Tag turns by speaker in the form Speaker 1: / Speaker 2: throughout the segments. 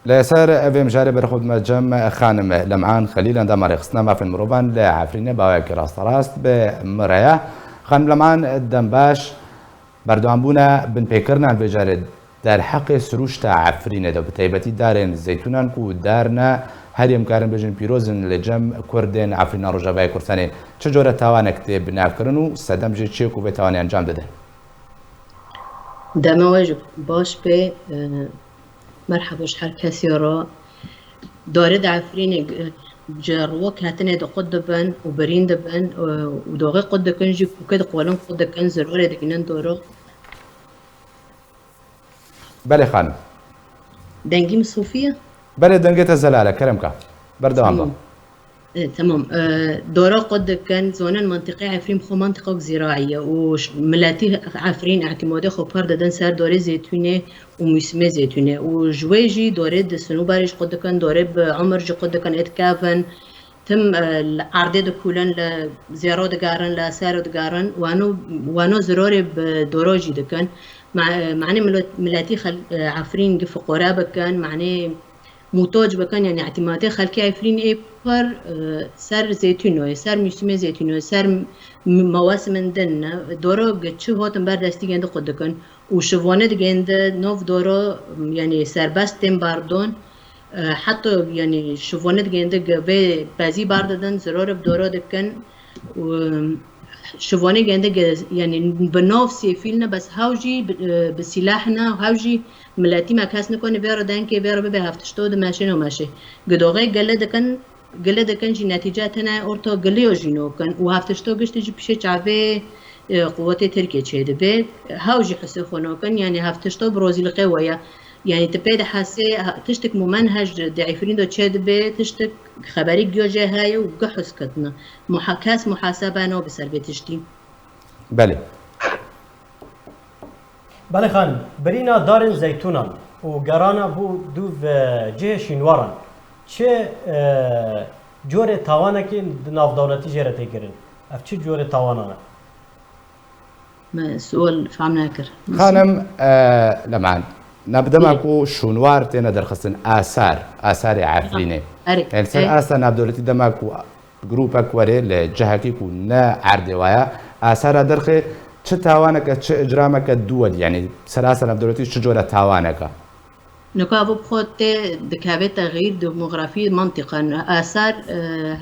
Speaker 1: لسر افم جاري برخود مجمع خانم لمعان خليل عندما رخصنا ما في المروبان لعفرين باوك راست بمرايا خانم لمعان الدنباش بردوان بونا بن بيكرنا الفجارد در حق سروش تا عفرين دو بتايبتي دارين زيتونان كو دارنا هر يمكارن بجن بيروزن لجم كردين عفرين روجاوي كردستاني چجوره توانك تي بنافكرنو سدم جي چيكو بتواني انجام دده
Speaker 2: دمواج باش به مرحبا شحال كثيرا دارد عفرين جروك هاتني دو قد بن وبرين دبن ودوغي قد كنجي وكد قولن قد كن ضروري دكنن دورو
Speaker 1: بله خانم
Speaker 2: دنگي مصوفية
Speaker 1: بله دنگت الزلالة كرمك بردوام با
Speaker 2: تمام دورا قد كان زونن منطقة عفرين خو منطقة زراعية وملاتي عفرين اعتماده خو بار دادن سر دوري زيتونة وموسمي زيتونة وجويجي دوري دسنو بارش قد كان دوري بعمر جي قد كان اتكافن تم عرضه دكولن لزيارو دقارن لسارو دقارن وانو ضروري بدوروجي دكان معني ملاتي عفرين قف قرابة كان معني موتوج بكن يعني اعتماده خلقي عفرين اي بر سر زيتونو سر موسم زيتونو سر مواسم دن دورو گچو هاتن بر دستی گند قد کن و شوانه گند نوف دورو يعني سربستن باردون حتى يعني شوانه گند به بعضی باردن ضرور دورو دکن و شوانه گند يعني بنوف سيفيلنا بس هاوجي بسلاحنا وهاوجي ملاتي ما كاس نكون بيرو دانكي بيرو به هفتشتو دماشين وماشي قدوغي قل دكن جي نتيجاتنا اورتو قليو جينو كان وهفتشتو قشت جي بشي چاوه قوتي تركيا چيد به هاوجي حسي خونو كان يعني هفتشتو بروزي القوية يعني تبيد حاسي تشتك ممنهج دعيفرين دو چيد به تشتك خبري جوجه هاي وقحس كتنا محاكاس محاسبة نو بسر بتشتي
Speaker 1: بله
Speaker 3: بله خان برينا دارن زيتونان وقرانا بو دو جه شنوارن چه جور تاوانا که ناف دولتی جره تکرن اف چه جور تاوانا
Speaker 2: ما سؤال فهمنا كر
Speaker 1: خانم لمعان نبدا معكو شنوار تينا درخصن آثار عفرينه يعني سر آثار ناف دولتي دماكو جروبك وري لجهكي كو نا عرض وايا آثار درخي چه تاوانك چه اجرامك الدول يعني سلاسل ناف دولتي چه جوره تاوانك
Speaker 2: نكابو بخوت دكابة تغيير ديموغرافي منطقة آثار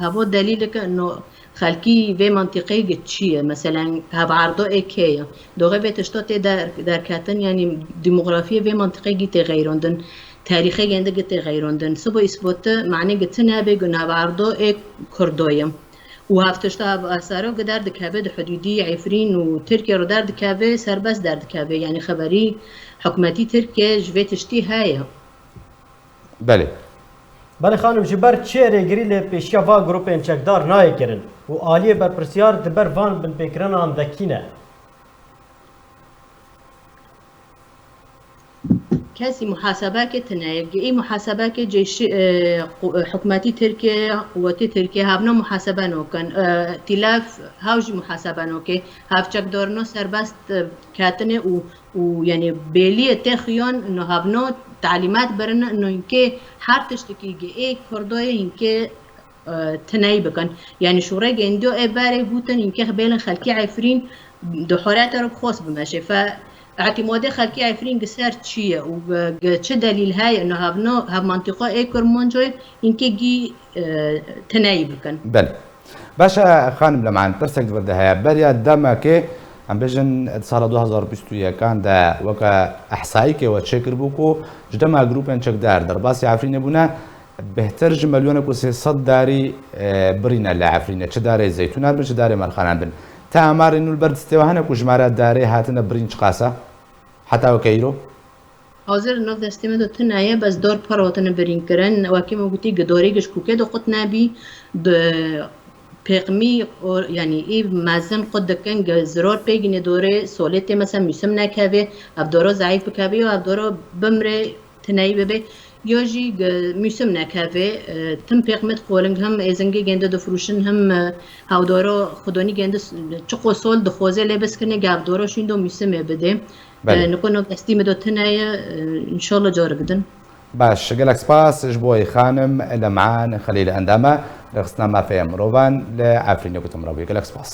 Speaker 2: هبو دليلك انه خلقي في منطقة جتشية مثلا هب عرضو ايكيا دوغي بيتشتوت در كاتن يعني ديموغرافية في منطقة جي غيروندن تاريخي جنده جي غيروندن سبو اثبوت معني جتنا بيقنا هب عرضو اي كردوية وهفتشتها بآثاره قدر دكابة حدودي عفرين وتركيا رو در دكابة سربس در دكابة يعني خبري حكومتي تركيا جوه تشتي هاي
Speaker 1: بله
Speaker 3: بله خانم جبر چه رگری لپیشیا و گروپین چکدار نای کرن و آلیه بر پرسیار دبر وان بن پیکرن آن دکینه
Speaker 2: كاسي محاسبة كتنايق اي محاسبة كجيش حكومتي تركيا قواتي تركيا هابنا محاسبة نوكن تلاف هاوجي محاسبة نوكي هاف چك دورنو سربست كاتنه ويعني بيليه تخيون انه هابنو تعليمات برنا انه انكي حار تشتكي اي كردوية انكي تناي بكن يعني شوري جندو اي باري بوتن انكي خبيلن خلقي عفرين دو حورات رب خوص بماشي اعتماده خلقي عفرين قسار تشيه وچه دليل هاي انه هاب منطقه اي كرمونجوي انكي جي تناي بكن
Speaker 1: بله باشا خانم لمعان برسك برده هيا بريا دمك عم بيجن سال 2021 كان دا وكا احصائيك وتشكر بوكو جدما جروبين تشك دار درباسي عفرين بونا بهتر مليون كوسي صداري برينا لعفرين تش داري زيتون بن تش داري مالخانان بن تامار انه البرد استواهنا كو جمارات داري هاتنا برين قاسه حتى وكيرو
Speaker 2: حاضر نوف دستمه دو تنايه بس دور پروتن برين کرن وكي موجودي گدوري گش کوكه دو قطنا بي پیغمی يعني اي مازن قد كان ضرور بيجني دوره سولته مثلا مسم نكاوي ابدورو ضعيف بكاوي و ابدورو بمره تناي ببي يوجي مسم نكاوي تم پیغمت قولنگ هم ازنگي گنده دو فروشن هم هاودورو خدوني گنده چقو سول دو خوزه لبس كنه گابدورو شين دو مسم بده نكونو استيم دو تناي ان شاء الله جور بدن
Speaker 1: باش قالك سباس جبوي خانم لمعان خليل أندامة لخصنا ما في مروفان لعفرين يكتم ربي قالك سباس